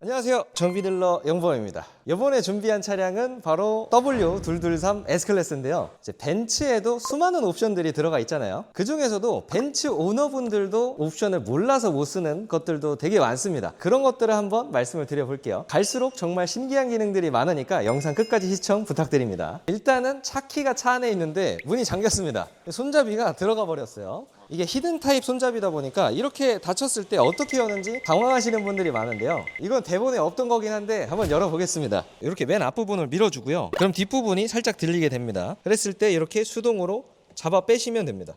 안녕하세요, 정비딜러 영범입니다. 이번에 준비한 차량은 바로 W223 S클래스인데요. 이제 벤츠에도 수많은 옵션들이 들어가 있잖아요. 그 중에서도 벤츠 오너분들도 옵션을 몰라서 못 쓰는 것들도 되게 많습니다. 그런 것들을 한번 말씀을 드려볼게요. 갈수록 정말 신기한 기능들이 많으니까 영상 끝까지 시청 부탁드립니다. 일단은 차 키가 차 안에 있는데 문이 잠겼습니다. 손잡이가 들어가 버렸어요. 이게 히든 타입 손잡이다 보니까 이렇게 닫혔을 때 어떻게 여는지 당황하시는 분들이 많은데요. 이건 대본에 없던 거긴 한데 한번 열어보겠습니다. 이렇게 맨 앞부분을 밀어주고요. 그럼 뒷부분이 살짝 들리게 됩니다. 그랬을 때 이렇게 수동으로 잡아 빼시면 됩니다.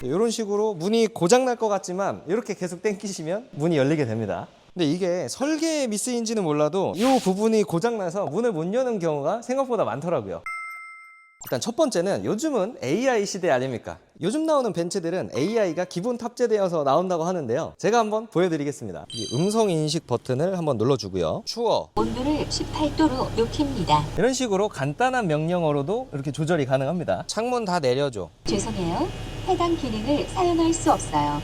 이런 식으로 문이 고장 날 것 같지만 이렇게 계속 당기시면 문이 열리게 됩니다. 근데 이게 설계 미스인지는 몰라도 이 부분이 고장나서 문을 못 여는 경우가 생각보다 많더라고요. 일단 첫 번째는 요즘은 AI 시대 아닙니까? 요즘 나오는 벤츠들은 AI가 기본 탑재되어서 나온다고 하는데요. 제가 한번 보여드리겠습니다. 이 음성 인식 버튼을 한번 눌러주고요. 추워. 온도를 18도로 높입니다. 이런 식으로 간단한 명령어로도 이렇게 조절이 가능합니다. 창문 다 내려줘. 죄송해요. 해당 기능을 사용할 수 없어요.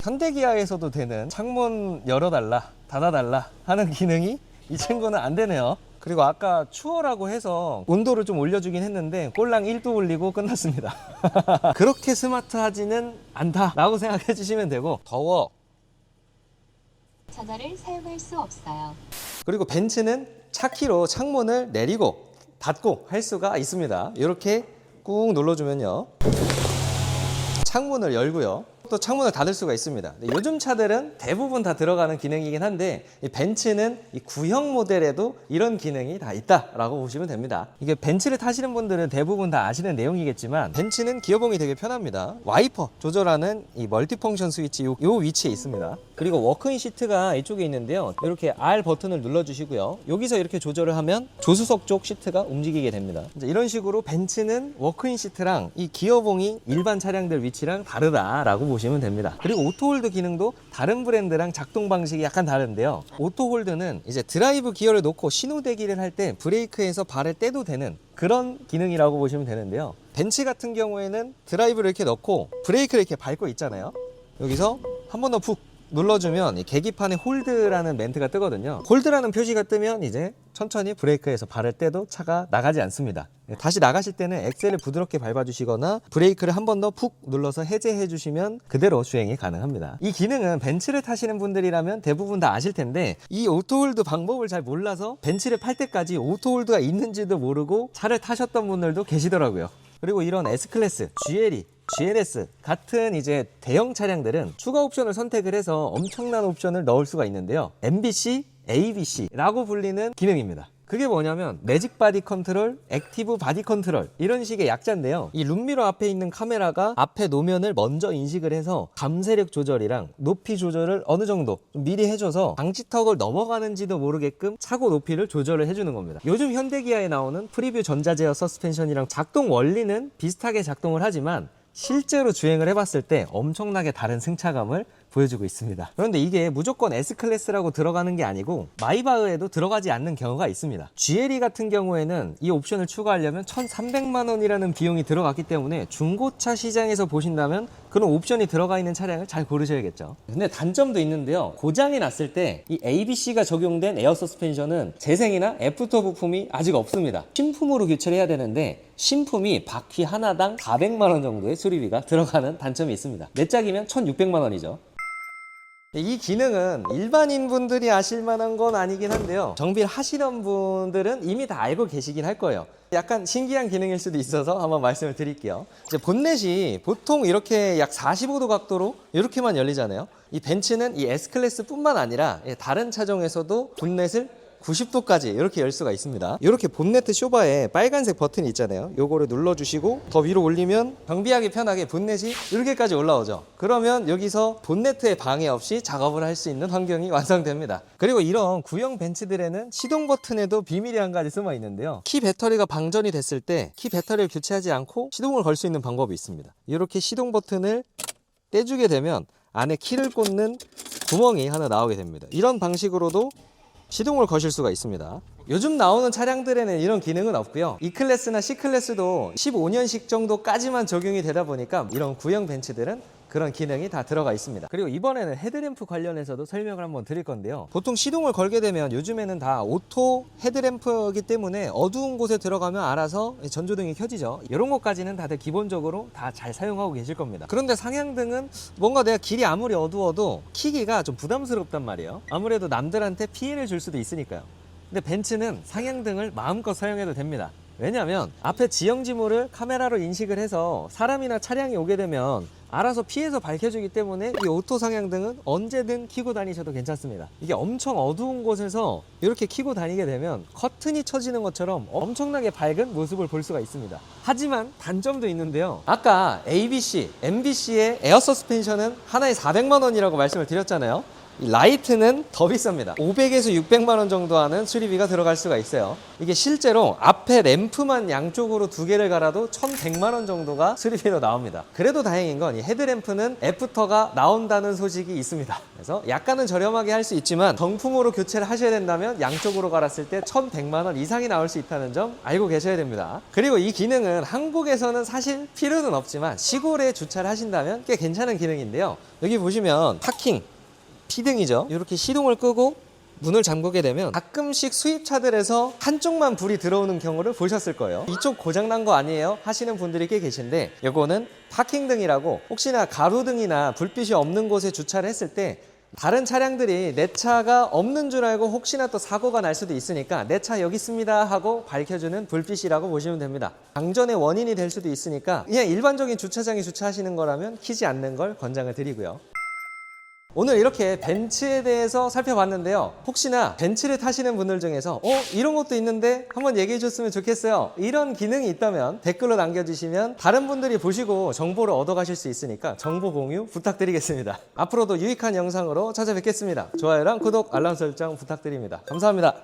현대기아에서도 되는 창문 열어달라, 닫아달라 하는 기능이 이 친구는 안 되네요. 그리고 아까 추워라고 해서 온도를 좀 올려주긴 했는데 꼴랑 1도 올리고 끝났습니다. 그렇게 스마트하지는 않다라고 생각해 주시면 되고, 더워. 전화를 사용할 수 없어요. 그리고 벤츠는 차 키로 창문을 내리고 닫고 할 수가 있습니다. 이렇게 꾹 눌러주면요, 창문을 열고요, 또 창문을 닫을 수가 있습니다. 요즘 차들은 대부분 다 들어가는 기능이긴 한데 이 벤츠는 이 구형 모델에도 이런 기능이 다 있다라고 보시면 됩니다. 이게 벤츠를 타시는 분들은 대부분 다 아시는 내용이겠지만 벤츠는 기어봉이 되게 편합니다. 와이퍼 조절하는 이 멀티펑션 스위치 요 위치에 있습니다. 그리고 워크인 시트가 이쪽에 있는데요. 이렇게 R 버튼을 눌러주시고요. 여기서 이렇게 조절을 하면 조수석 쪽 시트가 움직이게 됩니다. 이제 이런 식으로 벤츠는 워크인 시트랑 이 기어봉이 일반 차량들 위치랑 다르다라고 보시면 됩니다. 그리고 오토홀드 기능도 다른 브랜드랑 작동 방식이 약간 다른데요. 오토홀드는 이제 드라이브 기어를 놓고 신호대기를 할 때 브레이크에서 발을 떼도 되는 그런 기능이라고 보시면 되는데요. 벤츠 같은 경우에는 드라이브를 이렇게 넣고 브레이크를 이렇게 밟고 있잖아요. 여기서 한 번 더 푹 눌러주면 이 계기판에 홀드라는 멘트가 뜨거든요. 홀드라는 표시가 뜨면 이제 천천히 브레이크에서 발을 떼도 차가 나가지 않습니다. 다시 나가실 때는 엑셀을 부드럽게 밟아주시거나 브레이크를 한 번 더 푹 눌러서 해제해 주시면 그대로 주행이 가능합니다. 이 기능은 벤츠를 타시는 분들이라면 대부분 다 아실 텐데 이 오토홀드 방법을 잘 몰라서 벤츠를 팔 때까지 오토홀드가 있는지도 모르고 차를 타셨던 분들도 계시더라고요. 그리고 이런 S클래스, GLE, GLS 같은 이제 대형 차량들은 추가 옵션을 선택을 해서 엄청난 옵션을 넣을 수가 있는데요. MBC, ABC라고 불리는 기능입니다. 그게 뭐냐면 매직 바디 컨트롤, 액티브 바디 컨트롤 이런 식의 약자인데요. 이 룸미러 앞에 있는 카메라가 앞에 노면을 먼저 인식을 해서 감세력 조절이랑 높이 조절을 어느 정도 좀 미리 해줘서 방지턱을 넘어가는지도 모르게끔 차고 높이를 조절을 해주는 겁니다. 요즘 현대기아에 나오는 프리뷰 전자제어 서스펜션이랑 작동 원리는 비슷하게 작동을 하지만 실제로 주행을 해봤을 때 엄청나게 다른 승차감을 보여주고 있습니다. 그런데 이게 무조건 S클래스라고 들어가는 게 아니고 마이바흐에도 들어가지 않는 경우가 있습니다. GLE 같은 경우에는 이 옵션을 추가하려면 1,300만 원이라는 비용이 들어갔기 때문에 중고차 시장에서 보신다면 그런 옵션이 들어가 있는 차량을 잘 고르셔야겠죠. 근데 단점도 있는데요. 고장이 났을 때 이 ABC가 적용된 에어 서스펜션은 재생이나 애프터 부품이 아직 없습니다. 신품으로 교체를 해야 되는데 신품이 바퀴 하나당 400만 원 정도의 수리비가 들어가는 단점이 있습니다. 내 짝이면 1,600만 원이죠. 이 기능은 일반인 분들이 아실 만한 건 아니긴 한데요. 정비를 하시는 분들은 이미 다 알고 계시긴 할 거예요. 약간 신기한 기능일 수도 있어서 한번 말씀을 드릴게요. 이제 본넷이 보통 이렇게 약 45도 각도로 이렇게만 열리잖아요. 이 벤츠는 이 S클래스 뿐만 아니라 다른 차종에서도 본넷을 90도까지 이렇게 열 수가 있습니다. 이렇게 본네트 쇼바에 빨간색 버튼이 있잖아요. 요거를 눌러주시고 더 위로 올리면 정비하기 편하게 본넷이 이렇게까지 올라오죠. 그러면 여기서 본네트에 방해 없이 작업을 할 수 있는 환경이 완성됩니다. 그리고 이런 구형 벤츠들에는 시동 버튼에도 비밀이 한 가지 숨어 있는데요. 키 배터리가 방전이 됐을 때 키 배터리를 교체하지 않고 시동을 걸 수 있는 방법이 있습니다. 이렇게 시동 버튼을 떼주게 되면 안에 키를 꽂는 구멍이 하나 나오게 됩니다. 이런 방식으로도 시동을 거실 수가 있습니다. 요즘 나오는 차량들에는 이런 기능은 없고요. E클래스나 C클래스도 15년식 정도까지만 적용이 되다 보니까 이런 구형 벤츠들은 그런 기능이 다 들어가 있습니다. 그리고 이번에는 헤드램프 관련해서도 설명을 한번 드릴 건데요. 보통 시동을 걸게 되면 요즘에는 다 오토 헤드램프이기 때문에 어두운 곳에 들어가면 알아서 전조등이 켜지죠. 이런 것까지는 다들 기본적으로 다 잘 사용하고 계실 겁니다. 그런데 상향등은 뭔가 내가 길이 아무리 어두워도 켜기가 좀 부담스럽단 말이에요. 아무래도 남들한테 피해를 줄 수도 있으니까요. 근데 벤츠는 상향등을 마음껏 사용해도 됩니다. 왜냐하면 앞에 지형지물을 카메라로 인식을 해서 사람이나 차량이 오게 되면 알아서 피해서 밝혀주기 때문에 이 오토 상향등은 언제든 켜고 다니셔도 괜찮습니다. 이게 엄청 어두운 곳에서 이렇게 켜고 다니게 되면 커튼이 쳐지는 것처럼 엄청나게 밝은 모습을 볼 수가 있습니다. 하지만 단점도 있는데요. 아까 ABC, MBC의 에어 서스펜션은 하나에 400만 원이라고 말씀을 드렸잖아요. 이 라이트는 더 비쌉니다. 500에서 600만 원 정도 하는 수리비가 들어갈 수가 있어요. 이게 실제로 앞에 램프만 양쪽으로 두 개를 갈아도 1100만 원 정도가 수리비로 나옵니다. 그래도 다행인 건 이 헤드램프는 애프터가 나온다는 소식이 있습니다. 그래서 약간은 저렴하게 할 수 있지만 정품으로 교체를 하셔야 된다면 양쪽으로 갈았을 때 1100만 원 이상이 나올 수 있다는 점 알고 계셔야 됩니다. 그리고 이 기능은 한국에서는 사실 필요는 없지만 시골에 주차를 하신다면 꽤 괜찮은 기능인데요. 여기 보시면 파킹 P등이죠. 이렇게 시동을 끄고 문을 잠그게 되면 가끔씩 수입차들에서 한쪽만 불이 들어오는 경우를 보셨을 거예요. 이쪽 고장난 거 아니에요? 하시는 분들이 꽤 계신데 이거는 파킹등이라고 혹시나 가로등이나 불빛이 없는 곳에 주차를 했을 때 다른 차량들이 내 차가 없는 줄 알고 혹시나 또 사고가 날 수도 있으니까 내 차 여기 있습니다 하고 밝혀주는 불빛이라고 보시면 됩니다. 방전의 원인이 될 수도 있으니까 그냥 일반적인 주차장에 주차하시는 거라면 켜지 않는 걸 권장을 드리고요. 오늘 이렇게 벤츠에 대해서 살펴봤는데요. 혹시나 벤츠를 타시는 분들 중에서 이런 것도 있는데 한번 얘기해 줬으면 좋겠어요. 이런 기능이 있다면 댓글로 남겨주시면 다른 분들이 보시고 정보를 얻어가실 수 있으니까 정보 공유 부탁드리겠습니다. 앞으로도 유익한 영상으로 찾아뵙겠습니다. 좋아요랑 구독, 알람 설정 부탁드립니다. 감사합니다.